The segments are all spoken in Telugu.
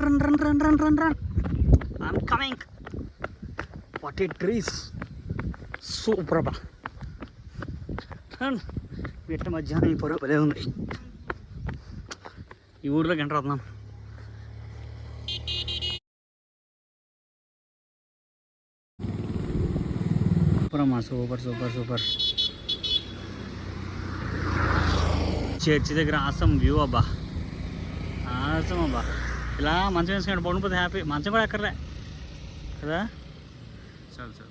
run. I'm coming. What a trees. Super. Run. వీటి మధ్యాహ్నం ఈ పొర భలే ఉంది. ఈ ఊర్లోకి ఎంటర్ అవుతున్నాం. సూపర్. చర్చి దగ్గర ఆసం వ్యూ అబ్బా. ఇలా మంచం వేసుకుంటే పడుకుపోతే హ్యాపీ. మంచం కూడా ఎక్కర్లే కదా,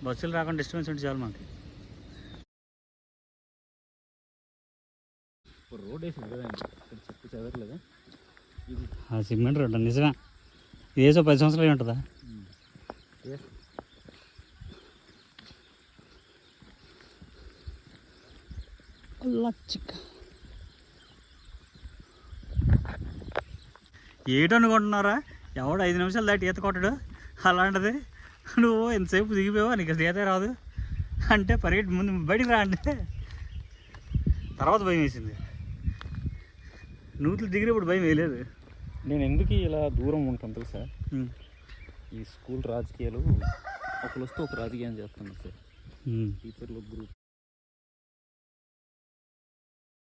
బస్సులు రాకుండా డిస్టర్బెన్స్ ఉంటే చాలు మనకి. రోడ్ వేసింది కదా చెప్పు చదవట్లేదా? సిమెంట్ రోడ్ నిజమే. ఇది వేసో 10 సంవత్సరాలు ఉంటుందా? ఏటనుకుంటున్నారా? ఎవడు 5 నిమిషాలు దాటి ఈత కొట్టడు. అలాంటిది నువ్వు ఎంతసేపు దిగిపోయావా, నీకు అసలు ఈత రాదు అంటే పరిగెట్టి ముందు బయటికి రా అంటే తర్వాత భయం వేసింది. నూతులు దిగినప్పుడు భయం వేయలేదు. నేను ఎందుకు ఇలా దూరం ఉంటాను తెలుసా? ఈ స్కూల్ రాజకీయాలు ఒకరు వస్తే ఒక రాజకీయం చేస్తాను సార్. టీచర్లు గ్రూప్